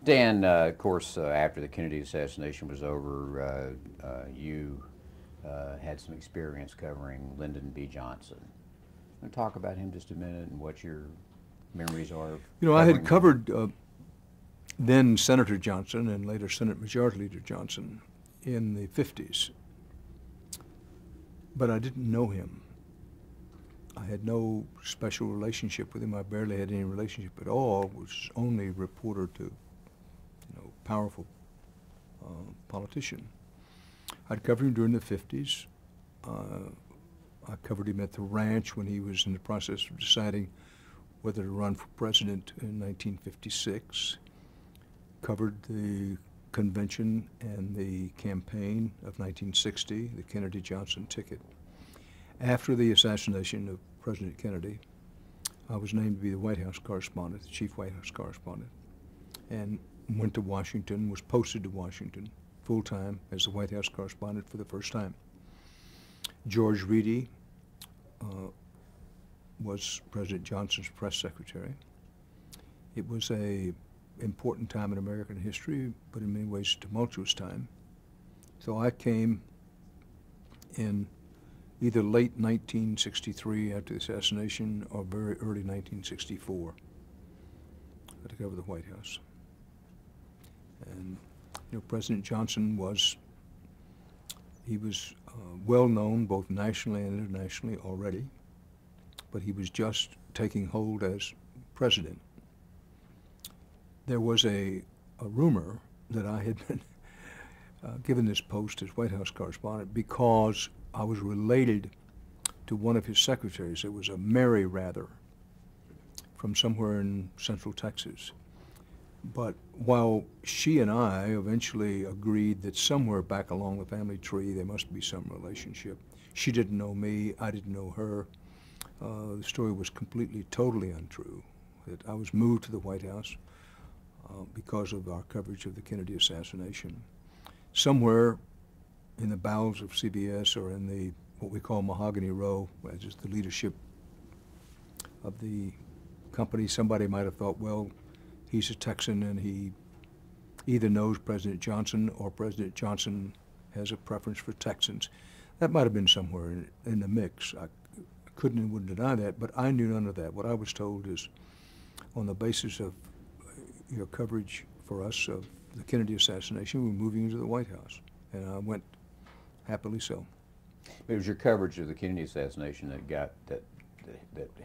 Dan, of course, after the Kennedy assassination was over, you had some experience covering Lyndon B. Johnson. Want to talk about him just a minute and what your memories are of You know, I had covering him? covered then Senator Johnson and later Senate Majority Leader Johnson in the 50s, but I didn't know him. I had no special relationship with him. I barely had any relationship at all. Was only reporter to, powerful politician. I'd covered him during the 50s. I covered him at the ranch when he was in the process of deciding whether to run for president in 1956. Covered the convention and the campaign of 1960, the Kennedy-Johnson ticket. After the assassination of President Kennedy, I was named to be the White House correspondent, the chief White House correspondent, and went to Washington, was posted to Washington full-time as the White House correspondent for the first time. George Reedy was President Johnson's press secretary. It was a important time in American history, but in many ways a tumultuous time. So I came in either late 1963 after the assassination or very early 1964 to cover the White House. And President Johnson was well known both nationally and internationally already, but he was just taking hold as president. There was a rumor that I had been given this post as White House correspondent because I was related to one of his secretaries. It was a Mary Rather from somewhere in central Texas. But while she and I eventually agreed that somewhere back along the family tree there must be some relationship, she didn't know me, I didn't know her. The story was completely, totally untrue. That I was moved to the White House because of our coverage of the Kennedy assassination. Somewhere in the bowels of CBS or in the what we call Mahogany Row, which is the leadership of the company, somebody might have thought, well, he's a Texan and he either knows President Johnson or President Johnson has a preference for Texans. That might have been somewhere in the mix. I couldn't and wouldn't deny that, but I knew none of that. What I was told is, on the basis of your coverage for us of the Kennedy assassination, we're moving into the White House. And I went happily so. It was your coverage of the Kennedy assassination that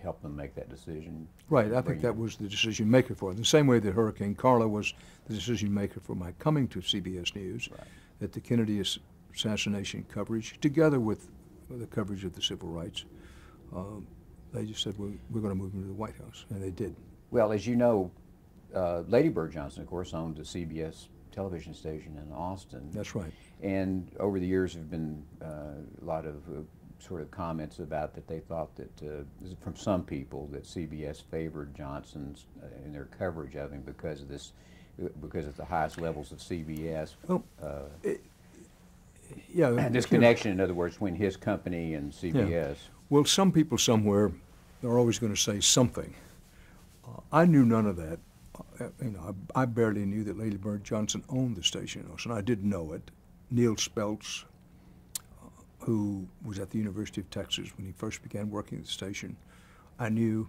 helped them make that decision. Right, I think that was the decision maker for it. The same way that Hurricane Carla was the decision maker for my coming to CBS News, right. That the Kennedy assassination coverage, together with the coverage of the civil rights, they just said, we're going to move into the White House, and they did. Well, as you know, Lady Bird Johnson, of course, owned a CBS television station in Austin. That's right. And over the years have been a lot of sort of comments about that they thought that, from some people, that CBS favored Johnson's in their coverage of him because of this, because of the highest levels of CBS. Well, this connection, in other words, between his company and CBS. Yeah. Well, some people somewhere are always going to say something. I knew none of that. I barely knew that Lady Bird Johnson owned the station in Austin. I didn't know it. Neil Speltz, who was at the University of Texas when he first began working at the station, I knew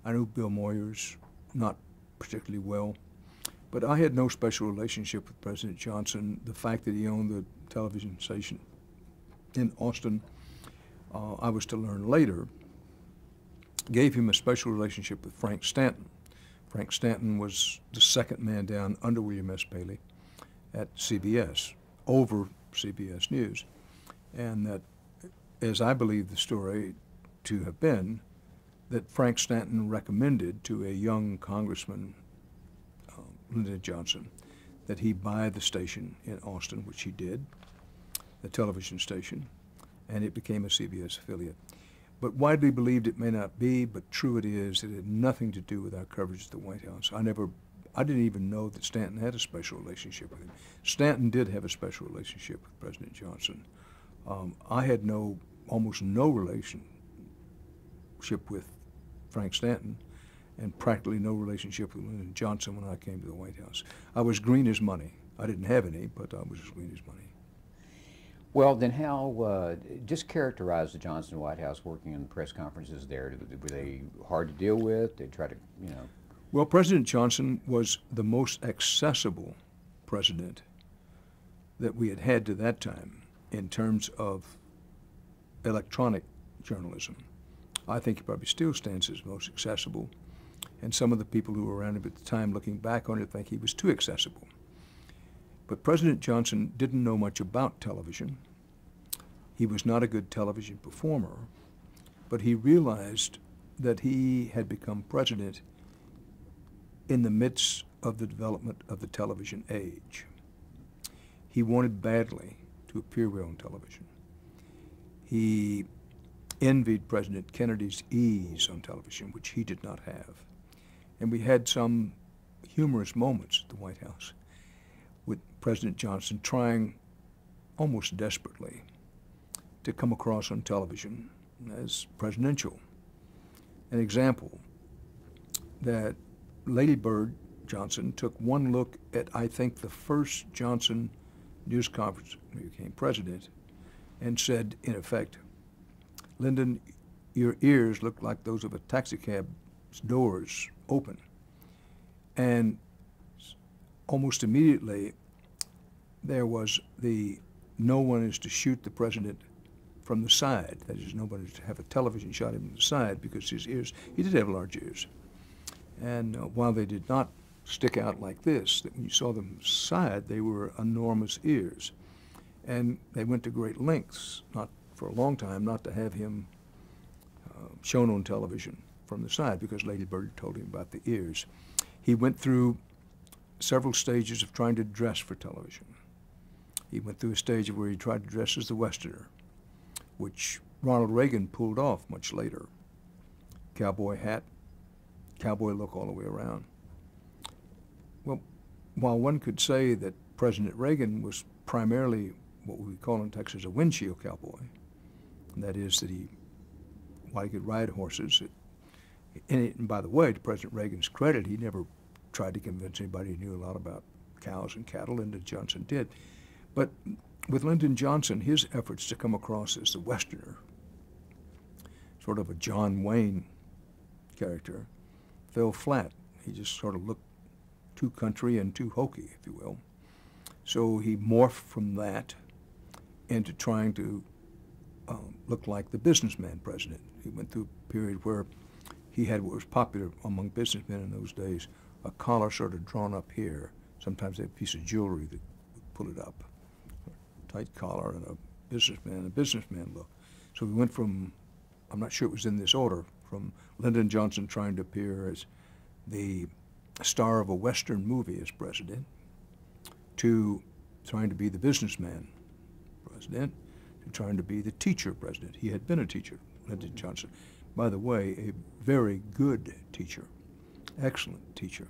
Bill Moyers not particularly well, but I had no special relationship with President Johnson. The fact that he owned the television station in Austin, I was to learn later, gave him a special relationship with Frank Stanton. Frank Stanton was the second man down under William S. Paley at CBS, over CBS News. And that, as I believe the story to have been, that Frank Stanton recommended to a young congressman, Lyndon Johnson, that he buy the station in Austin, which he did, the television station, and it became a CBS affiliate. But widely believed it may not be, but true it is, it had nothing to do with our coverage of the White House. I didn't even know that Stanton had a special relationship with him. Stanton did have a special relationship with President Johnson. I had almost no relationship with Frank Stanton, and practically no relationship with Lyndon Johnson when I came to the White House. I was green as money. I didn't have any, but I was as green as money. Well, then how, just characterize the Johnson White House working in press conferences there. Were they hard to deal with? They try to, you know. Well, President Johnson was the most accessible president that we had had to that time in terms of electronic journalism. I think he probably still stands as most accessible, and some of the people who were around him at the time looking back on it think he was too accessible. But President Johnson didn't know much about television. He was not a good television performer, but he realized that he had become president in the midst of the development of the television age. He wanted badly to appear well on television. He envied President Kennedy's ease on television, which he did not have. And we had some humorous moments at the White House with President Johnson trying almost desperately to come across on television as presidential. An example, that Lady Bird Johnson took one look at, I think, the first Johnson news conference when he became president and said, in effect, "Lyndon, your ears look like those of a taxicab's doors open." And almost immediately, there was the no one is to shoot the president from the side. That is, nobody is to have a television shot him from the side because his ears, he did have large ears. And while they did not stick out like this, that when you saw them from the side, they were enormous ears. And they went to great lengths, not for a long time, not to have him shown on television from the side because Lady Bird told him about the ears. He went through several stages of trying to dress for television. He went through a stage where he tried to dress as the Westerner, which Ronald Reagan pulled off much later. Cowboy hat, cowboy look all the way around. Well, while one could say that President Reagan was primarily what we call in Texas a windshield cowboy, and that is that while he could ride horses, and by the way, to President Reagan's credit, he never tried to convince anybody he knew a lot about cows and cattle. Lyndon Johnson did. But with Lyndon Johnson, his efforts to come across as the Westerner, sort of a John Wayne character, fell flat. He just sort of looked too country and too hokey, if you will. So he morphed from that into trying to look like the businessman president. He went through a period where he had what was popular among businessmen in those days, a collar sort of drawn up here. Sometimes they had a piece of jewelry that would pull it up. A tight collar and a businessman look. So we went from, I'm not sure it was in this order, from Lyndon Johnson trying to appear as the star of a Western movie as president, to trying to be the businessman president, to trying to be the teacher president. He had been a teacher, Lyndon Johnson. By the way, a very good teacher, excellent teacher,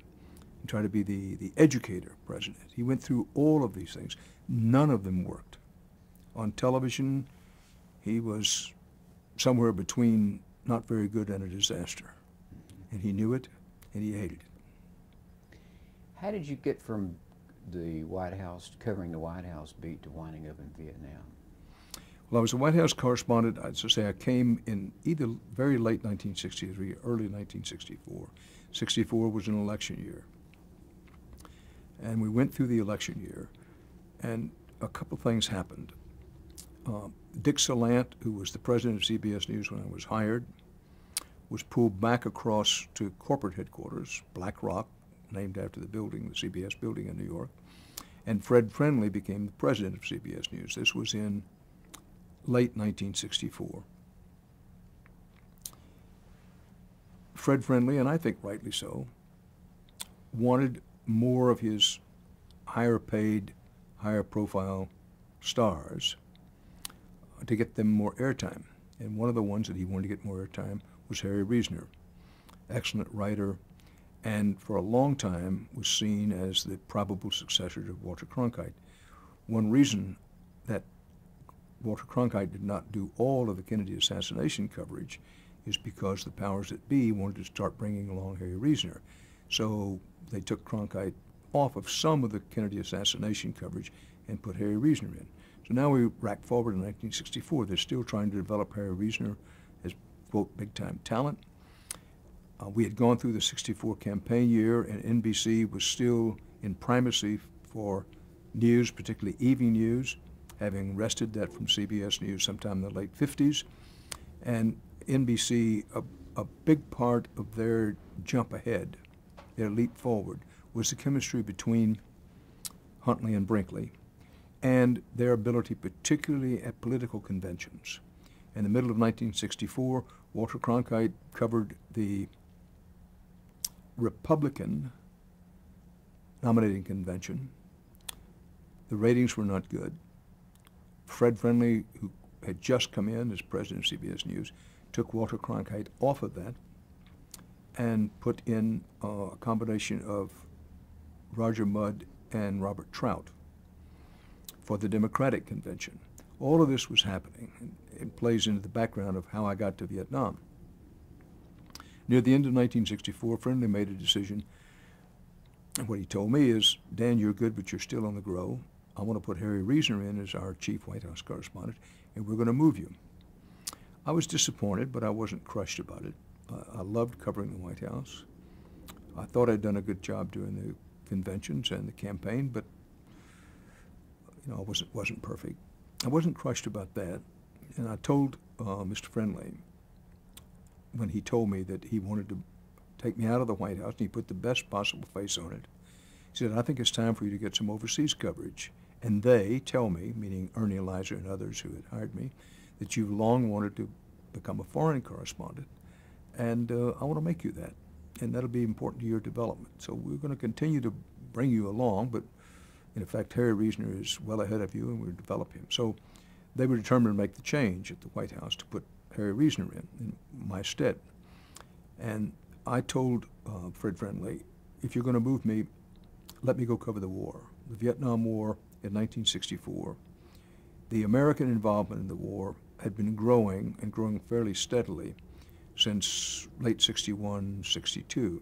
and trying to be the educator president. He went through all of these things. None of them worked. On television, he was somewhere between not very good and a disaster. And he knew it, and he hated it. How did you get from the White House, covering the White House beat, to winding up in Vietnam? Well, I was a White House correspondent. I'd say I came in either very late 1963 or early 1964. 64 was an election year. And we went through the election year, and a couple things happened. Dick Salant, who was the president of CBS News when I was hired, was pulled back across to corporate headquarters, Black Rock, named after the building, the CBS building in New York, and Fred Friendly became the president of CBS News. This was in late 1964. Fred Friendly, and I think rightly so, wanted more of his higher paid, higher profile stars to get them more airtime. And one of the ones that he wanted to get more airtime was Harry Reasoner, excellent writer, and for a long time was seen as the probable successor to Walter Cronkite. One reason that Walter Cronkite did not do all of the Kennedy assassination coverage is because the powers that be wanted to start bringing along Harry Reasoner. So they took Cronkite off of some of the Kennedy assassination coverage and put Harry Reasoner in. So now we rack forward in 1964. They're still trying to develop Harry Reasoner as, quote, big-time talent. We had gone through the 64 campaign year, and NBC was still in primacy for news, particularly evening news, having wrested that from CBS News sometime in the late 50s. And NBC, a big part of their jump ahead, their leap forward, was the chemistry between Huntley and Brinkley and their ability, particularly at political conventions. In the middle of 1964, Walter Cronkite covered the Republican nominating convention. The ratings were not good. Fred Friendly, who had just come in as president of CBS News, took Walter Cronkite off of that and put in a combination of Roger Mudd and Robert Trout for the Democratic convention. All of this was happening, and it plays into the background of how I got to Vietnam. Near the end of 1964, Friendly made a decision, and what he told me is, Dan, you're good, but you're still on the grow. I want to put Harry Reasoner in as our chief White House correspondent, and we're going to move you. I was disappointed, but I wasn't crushed about it. I loved covering the White House. I thought I'd done a good job during the conventions and the campaign, but I wasn't perfect. I wasn't crushed about that, and I told Mr. Friendly when he told me that he wanted to take me out of the White House, and he put the best possible face on it. He said, I think it's time for you to get some overseas coverage. And they tell me, meaning Ernie Eliza and others who had hired me, that you've long wanted to become a foreign correspondent, and I want to make you that, and that'll be important to your development. So we're going to continue to bring you along, but in effect, Harry Reasoner is well ahead of you, and we'll develop him. So they were determined to make the change at the White House to put Harry Reasoner in my stead. And I told Fred Friendly, if you're going to move me, let me go cover the war, the Vietnam War in 1964. The American involvement in the war had been growing and growing fairly steadily since late 61, 62,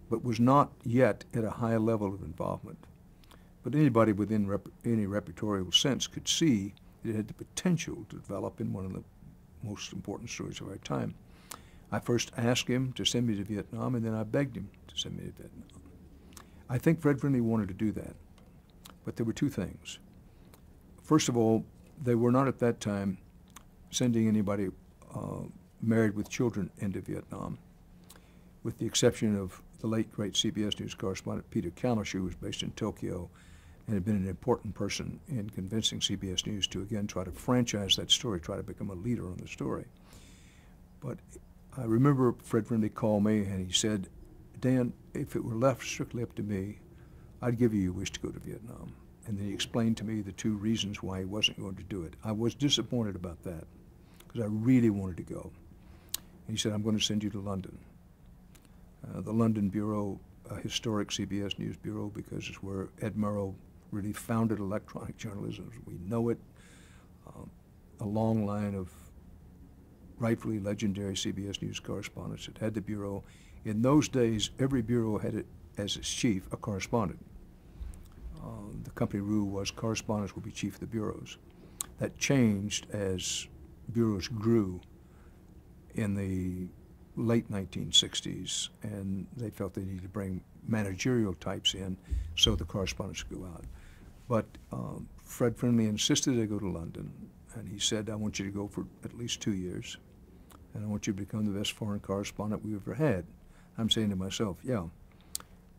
but was not yet at a high level of involvement. But anybody within any repertorial sense could see it had the potential to develop in one of the most important stories of our time. I first asked him to send me to Vietnam, and then I begged him to send me to Vietnam. I think Fred Friendly wanted to do that, but there were two things. First of all, they were not at that time sending anybody married with children into Vietnam, with the exception of the late, great CBS News correspondent Peter Kalish, who was based in Tokyo and had been an important person in convincing CBS News to, again, try to franchise that story, try to become a leader on the story. But I remember Fred Friendly called me, and he said, Dan, if it were left strictly up to me, I'd give you your wish to go to Vietnam. And then he explained to me the two reasons why he wasn't going to do it. I was disappointed about that, because I really wanted to go. And he said, I'm going to send you to London. The London Bureau, a historic CBS News bureau, because it's where Ed Murrow really founded electronic journalism as we know it. A long line of rightfully legendary CBS News correspondents that had the bureau. In those days, every bureau had as its chief a correspondent. The company rule was correspondents would be chief of the bureaus. That changed as bureaus grew in the late 1960s, and they felt they needed to bring managerial types in so the correspondents could go out. But Fred Friendly insisted I go to London, and he said, I want you to go for at least 2 years, and I want you to become the best foreign correspondent we've ever had. I'm saying to myself, yeah,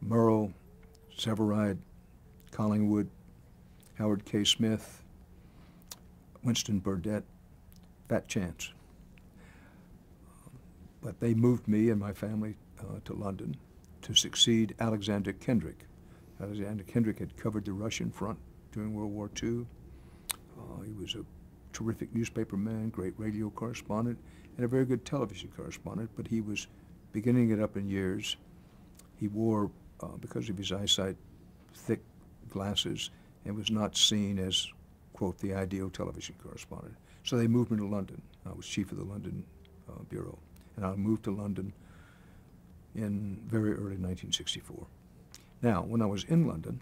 Murrow, Severide, Collingwood, Howard K. Smith, Winston Burdett, fat chance. But they moved me and my family to London to succeed Alexander Kendrick. Alexander Kendrick had covered the Russian front during World War II. He was a terrific newspaper man, great radio correspondent, and a very good television correspondent, but he was beginning to get up in years. He wore, because of his eyesight, thick glasses and was not seen as, quote, the ideal television correspondent. So they moved me to London. I was chief of the London bureau. and I moved to London in very early 1964. Now, when I was in London,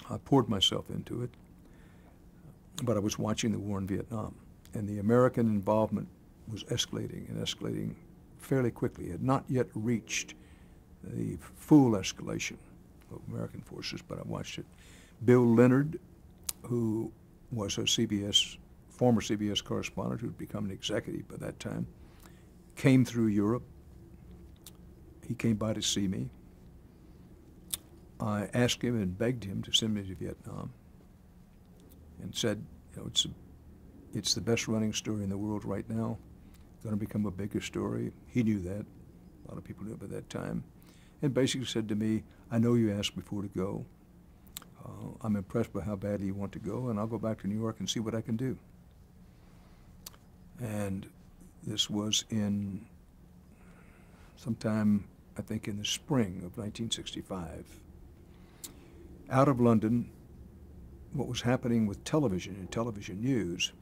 I poured myself into it, but I was watching the war in Vietnam, and the American involvement was escalating and escalating fairly quickly. It had not yet reached the full escalation of American forces, but I watched it. Bill Leonard, who was a former CBS correspondent who'd become an executive by that time, came through Europe. He came by to see me. I asked him and begged him to send me to Vietnam, and said, it's the best running story in the world right now. It's going to become a bigger story. He knew that. A lot of people knew it by that time. And basically said to me, I know you asked before to go. I'm impressed by how badly you want to go, and I'll go back to New York and see what I can do. And this was in sometime, I think, in the spring of 1965. Out of London, what was happening with television and television news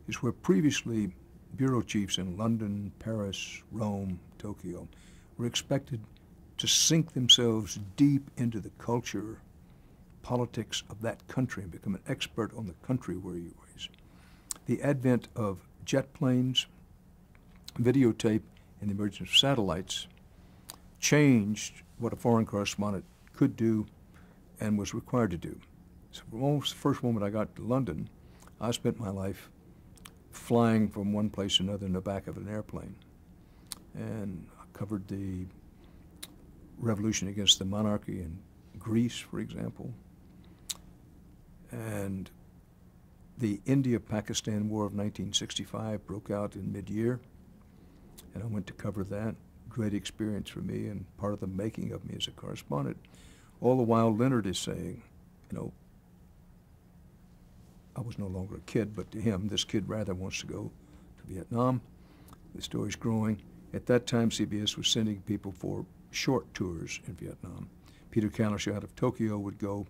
is where previously bureau chiefs in London, Paris, Rome, Tokyo were expected to sink themselves deep into the culture, politics of that country and become an expert on the country where you was. The advent of jet planes, videotape, and the emergence of satellites changed what a foreign correspondent could do and was required to do. So from almost the first moment I got to London, I spent my life flying from one place to another in the back of an airplane. And I covered the revolution against the monarchy in Greece, for example, and the India-Pakistan War of 1965 broke out in mid-year, and I went to cover that. Great experience for me and part of the making of me as a correspondent. All the while Leonard is saying, I was no longer a kid, but to him, this kid rather wants to go to Vietnam. The story's growing. At that time, CBS was sending people for short tours in Vietnam. Peter Kalish out of Tokyo would go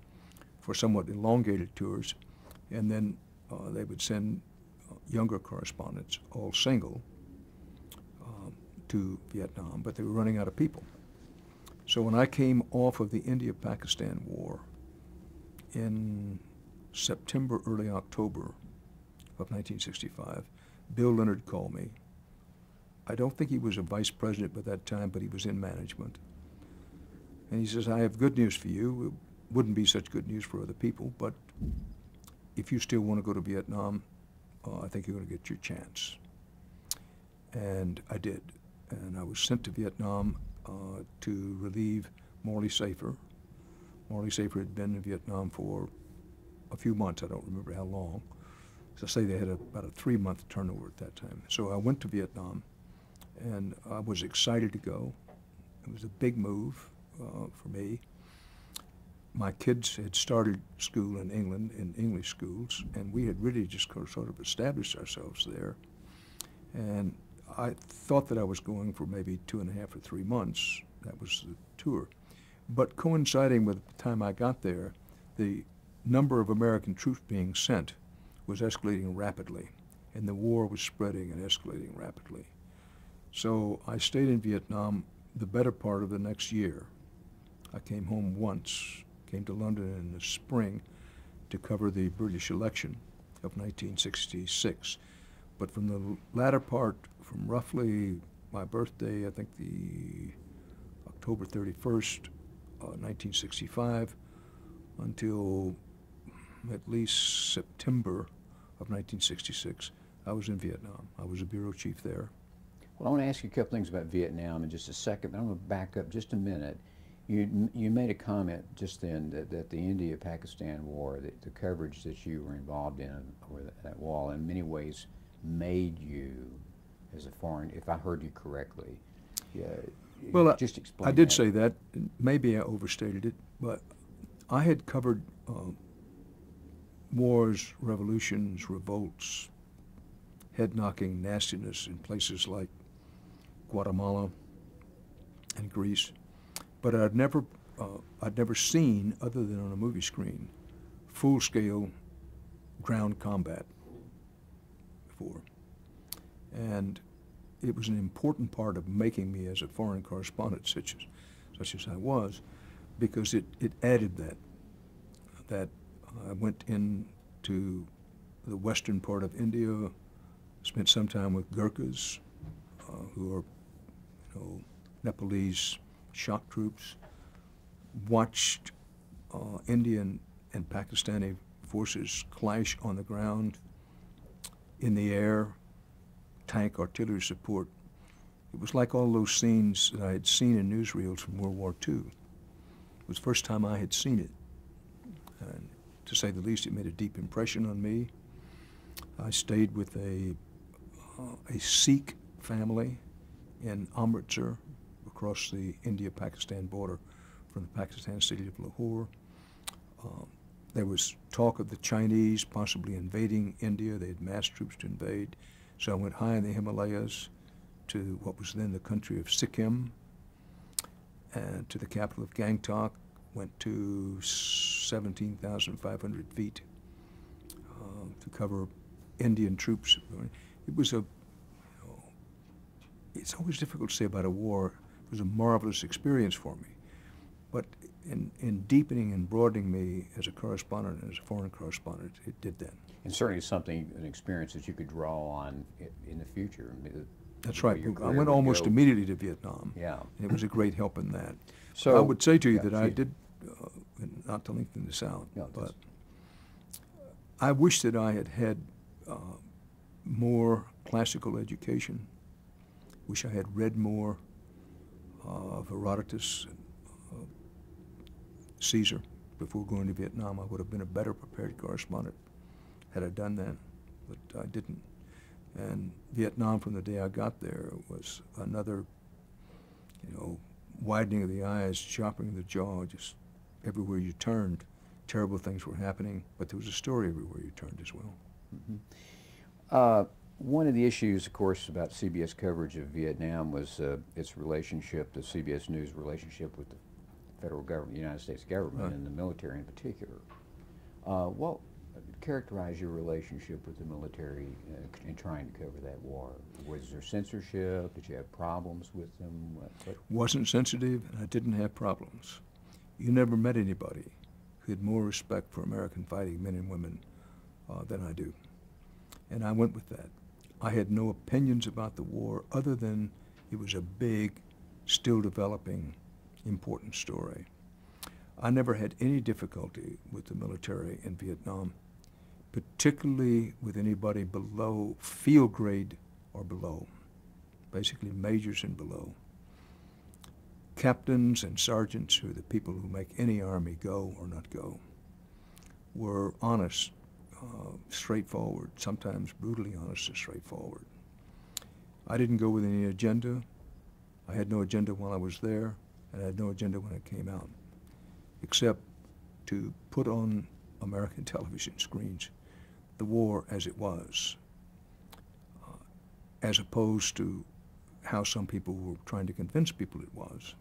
for somewhat elongated tours, and then they would send younger correspondents, all single, to Vietnam, but they were running out of people. So when I came off of the India-Pakistan War in September, early October of 1965, Bill Leonard called me. I don't think he was a vice president by that time, but he was in management. And he says, I have good news for you. It wouldn't be such good news for other people, but if you still want to go to Vietnam, I think you're going to get your chance. And I did. And I was sent to Vietnam to relieve Morley Safer. Morley Safer had been in Vietnam for a few months. I don't remember how long. As I say, they had about a 3-month turnover at that time. So I went to Vietnam, and I was excited to go. It was a big move for me. My kids had started school in England, in English schools, and we had really just sort of established ourselves there. And I thought that I was going for maybe 2.5 or 3 months. That was the tour. But coinciding with the time I got there, the number of American troops being sent was escalating rapidly, and the war was spreading and escalating rapidly. So I stayed in Vietnam the better part of the next year. I came home once, came to London in the spring to cover the British election of 1966. But from the latter part, from roughly my birthday, I think the October 31st, 1965, until at least September of 1966, I was in Vietnam. I was a bureau chief there. Well, I want to ask you a couple things about Vietnam in just a second, but I'm going to back up just a minute. You made a comment just then that the India-Pakistan War, the coverage that you were involved in over that wall, in many ways made you as a foreign, if I heard you correctly. Yeah, well, just explain I did that. say that. Maybe I overstated it, but I had covered wars, revolutions, revolts, head-knocking nastiness in places like Guatemala and Greece, but I'd never seen, other than on a movie screen, full-scale ground combat before. And it was an important part of making me as a foreign correspondent, such as I was, because it added that I went into the western part of India, spent some time with Gurkhas, who are, Nepalese shock troops, watched Indian and Pakistani forces clash on the ground, in the air, tank artillery support. It was like all those scenes that I had seen in newsreels from World War II. It was the first time I had seen it. And to say the least, it made a deep impression on me. I stayed with a Sikh family in Amritsar, across the India-Pakistan border from the Pakistan city of Lahore. There was talk of the Chinese possibly invading India. They had massed troops to invade. So I went high in the Himalayas to what was then the country of Sikkim, and to the capital of Gangtok, went to 17,500 feet to cover Indian troops. It was it's always difficult to say about a war. It was a marvelous experience for me. But in deepening and broadening me as a correspondent, as a foreign correspondent, it did that. And certainly an experience that you could draw on in the future. That's right. I went almost immediately to Vietnam. Yeah. And it was a great help in that. So I would say to you that I did, not to lengthen this out, but I wish that I had had more classical education. Wish I had read more of Herodotus and Caesar before going to Vietnam. I would have been a better prepared correspondent had I done that, but I didn't. And Vietnam, from the day I got there, was another, widening of the eyes, sharpening of the jaw. Just everywhere you turned, terrible things were happening, but there was a story everywhere you turned as well. Mm-hmm. One of the issues, of course, about CBS coverage of Vietnam was its relationship, the CBS News relationship with the federal government, the United States government, Right. and the military in particular. Characterize your relationship with the military in trying to cover that war. Was there censorship? Did you have problems with them? Wasn't sensitive, and I didn't have problems. You never met anybody who had more respect for American fighting men and women than I do. And I went with that. I had no opinions about the war other than it was a big, still developing, important story. I never had any difficulty with the military in Vietnam, particularly with anybody below field grade or below, basically majors and below. Captains and sergeants, who are the people who make any army go or not go, were honest, straightforward, sometimes brutally honest and straightforward. I didn't go with any agenda. I had no agenda while I was there, and I had no agenda when I came out, except to put on American television screens the war as it was, as opposed to how some people were trying to convince people it was.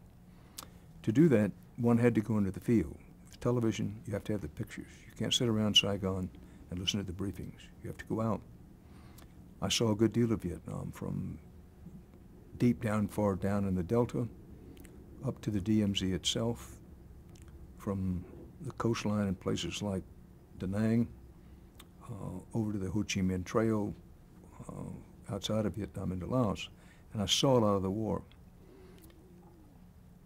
To do that, one had to go into the field. With television, you have to have the pictures. You can't sit around Saigon and listen to the briefings. You have to go out. I saw a good deal of Vietnam, from deep down, far down in the Delta, up to the DMZ itself, from the coastline in places like Da Nang, over to the Ho Chi Minh Trail, outside of Vietnam into Laos, and I saw a lot of the war.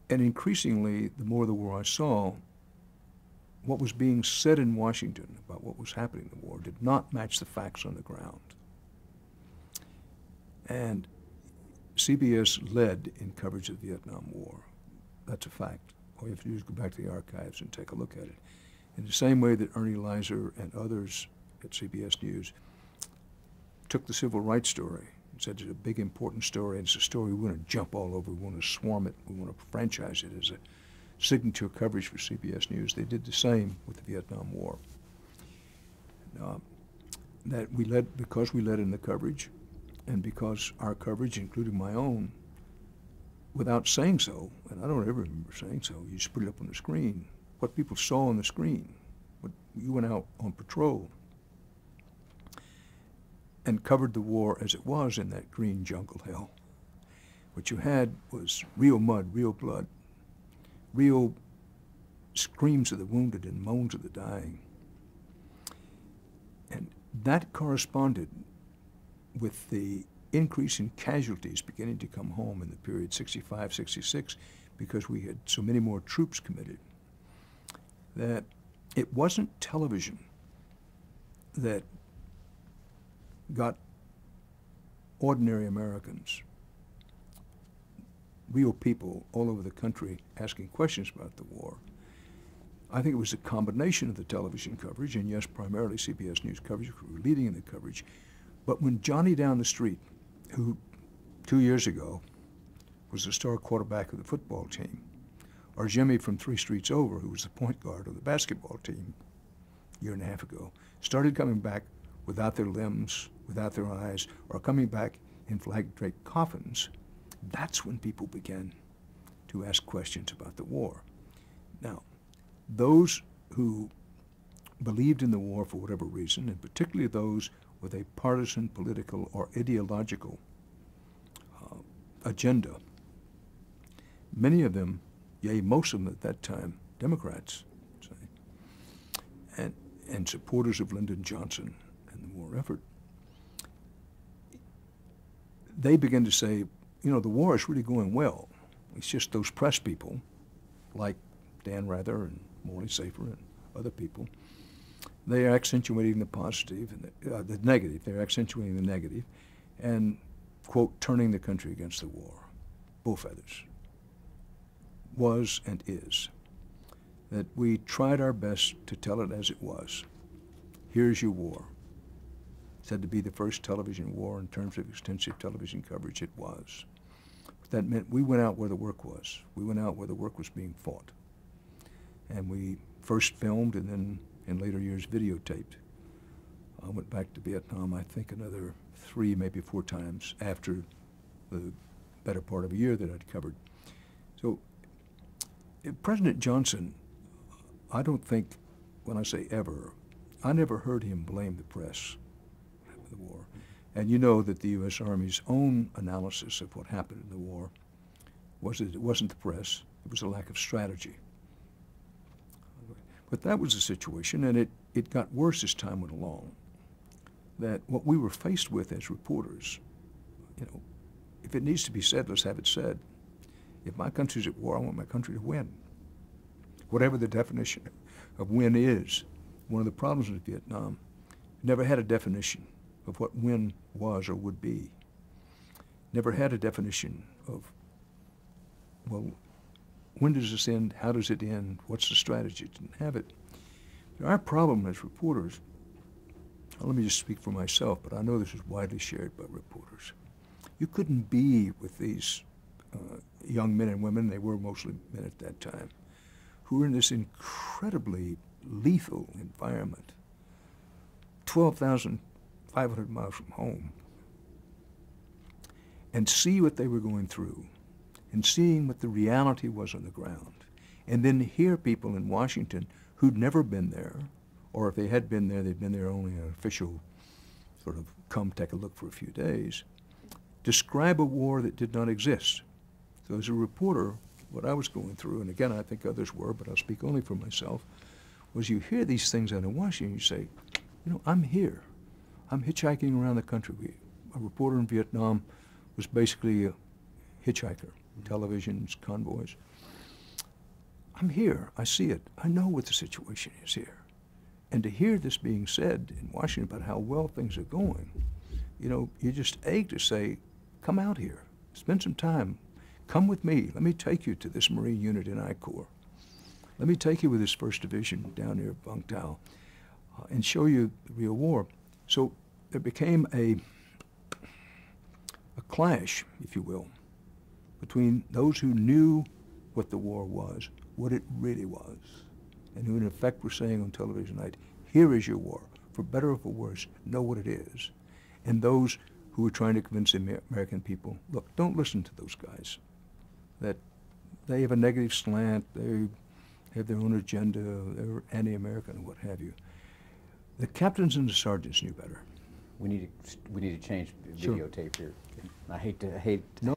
And increasingly, the more of the war I saw, what was being said in Washington about what was happening in the war did not match the facts on the ground. And CBS led in coverage of the Vietnam War. That's a fact. All you have to do is go back to the archives and take a look at it. In the same way that Ernie Leiser and others at CBS News took the civil rights story and said it's a big, important story, and it's a story we want to jump all over, we want to swarm it, we want to franchise it as a signature coverage for CBS News. They did the same with the Vietnam War. That we led, because we led in the coverage, and because our coverage, including my own, without saying so, and I don't ever remember saying so, you just put it up on the screen, what people saw on the screen, what you went out on patrol and covered the war as it was in that green jungle hell What you had was real mud, real blood, real screams of the wounded and moans of the dying. And that corresponded with the increase in casualties beginning to come home in the period 65, 66, because we had so many more troops committed, that it wasn't television that got ordinary Americans, real people all over the country, asking questions about the war. I think it was a combination of the television coverage, and yes, primarily CBS News coverage, who were leading in the coverage. But when Johnny down the street, who 2 years ago was the star quarterback of the football team, or Jimmy from 3 streets over, who was the point guard of the basketball team a year and a half ago, started coming back without their limbs, without their eyes, or coming back in flag-draped coffins, that's when people began to ask questions about the war. Now, those who believed in the war for whatever reason, and particularly those with a partisan, political, or ideological agenda, many of them, yea, most of them at that time, Democrats, say, and supporters of Lyndon Johnson and the war effort, they began to say, you know, the war is really going well. It's just those press people, like Dan Rather and Morley Safer and other people, they are accentuating the positive and the negative. They're accentuating the negative and, quote, turning the country against the war. Bull feathers. Was and is. That we tried our best to tell it as it was. Here's your war. Said to be the first television war in terms of extensive television coverage. It was. But that meant we went out where the work was. We went out where the work was being fought. And we first filmed and then in later years videotaped. I went back to Vietnam, I think, another 3, maybe 4 times after the better part of a year that I'd covered. So President Johnson, I don't think, when I say ever, I never heard him blame the press for the war. And you know that the U.S. Army's own analysis of what happened in the war was that it wasn't the press, it was a lack of strategy. But that was the situation, and it got worse as time went along. That what we were faced with as reporters, you know, if it needs to be said, let's have it said. If my country's at war, I want my country to win. Whatever the definition of win is. One of the problems with Vietnam, never had a definition of what win was or would be. Never had a definition of, well, when does this end? How does it end? What's the strategy? Didn't have it. Our problem as reporters, let me just speak for myself, but I know this is widely shared by reporters. You couldn't be with these young men and women, they were mostly men at that time, who were in this incredibly lethal environment, 12,500 miles from home, and see what they were going through, and seeing what the reality was on the ground, and then hear people in Washington who'd never been there, or if they had been there, they'd been there only an official sort of come take a look for a few days, describe a war that did not exist. So as a reporter, what I was going through, and again, I think others were, but I'll speak only for myself, was you hear these things out in Washington, you say, you know, I'm here. I'm hitchhiking around the country. A reporter in Vietnam was basically a hitchhiker, televisions, convoys. I'm here. I see it. I know what the situation is here. And to hear this being said in Washington about how well things are going, you know, you just ache to say, come out here, spend some time, come with me. Let me take you to this Marine unit in I Corps. Let me take you with this 1st Division down near Vung Tau and show you the real war. So there became a clash, if you will, between those who knew what the war was, what it really was, and who in effect were saying on television tonight, here is your war, for better or for worse, know what it is, and those who were trying to convince the American people, look, don't listen to those guys, that they have a negative slant, they have their own agenda, they're anti-American, what have you. The captains and the sergeants knew better. We need to change Sure. videotape here. I hate to No,